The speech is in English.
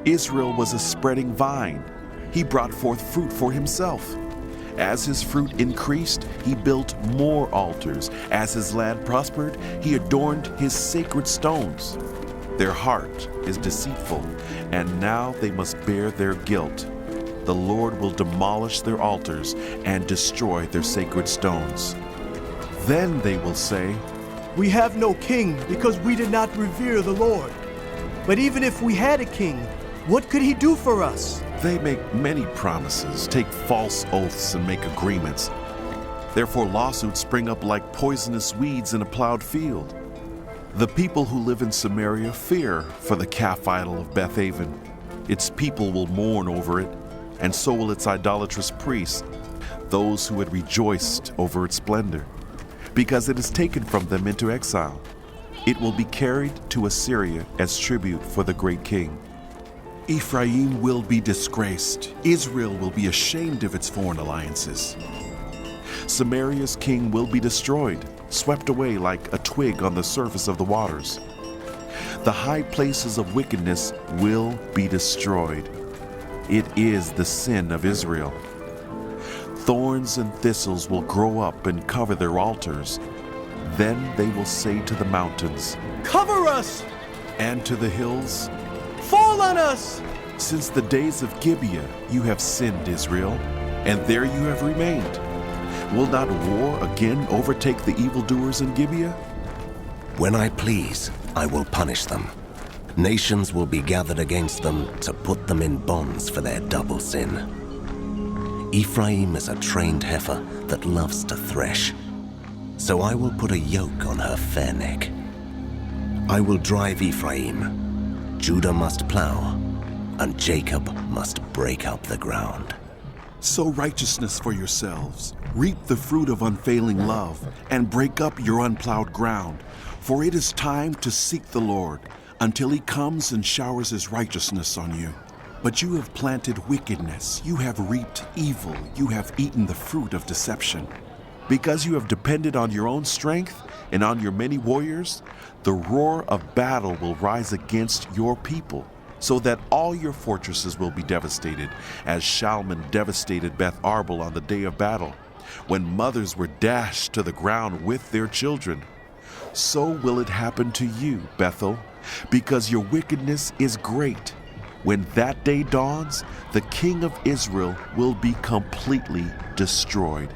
Israel was a spreading vine. He brought forth fruit for himself. As his fruit increased, he built more altars. As his land prospered, he adorned his sacred stones. Their heart is deceitful, and now they must bear their guilt. The Lord will demolish their altars and destroy their sacred stones. Then they will say, "We have no king because we did not revere the Lord. But even if we had a king, what could he do for us?" They make many promises, take false oaths, and make agreements. Therefore lawsuits spring up like poisonous weeds in a plowed field. The people who live in Samaria fear for the calf idol of Bethaven. Its people will mourn over it, and so will its idolatrous priests, those who had rejoiced over its splendor, because it is taken from them into exile. It will be carried to Assyria as tribute for the great king. Ephraim will be disgraced. Israel will be ashamed of its foreign alliances. Samaria's king will be destroyed, swept away like a twig on the surface of the waters. The high places of wickedness will be destroyed. It is the sin of Israel. Thorns and thistles will grow up and cover their altars. Then they will say to the mountains, "Cover us!" and to the hills, "Fall on us!" "Since the days of Gibeah you have sinned, Israel, and there you have remained. Will not war again overtake the evildoers in Gibeah?" When I please, I will punish them. Nations will be gathered against them to put them in bonds for their double sin. Ephraim is a trained heifer that loves to thresh, so I will put a yoke on her fair neck. I will drive Ephraim. Judah must plow, and Jacob must break up the ground. Sow righteousness for yourselves, reap the fruit of unfailing love, and break up your unplowed ground. For it is time to seek the Lord, until he comes and showers his righteousness on you. But you have planted wickedness, you have reaped evil, you have eaten the fruit of deception. Because you have depended on your own strength and on your many warriors, the roar of battle will rise against your people, so that all your fortresses will be devastated, as Shalman devastated Beth Arbel on the day of battle, when mothers were dashed to the ground with their children. So will it happen to you, Bethel, because your wickedness is great. When that day dawns, the king of Israel will be completely destroyed.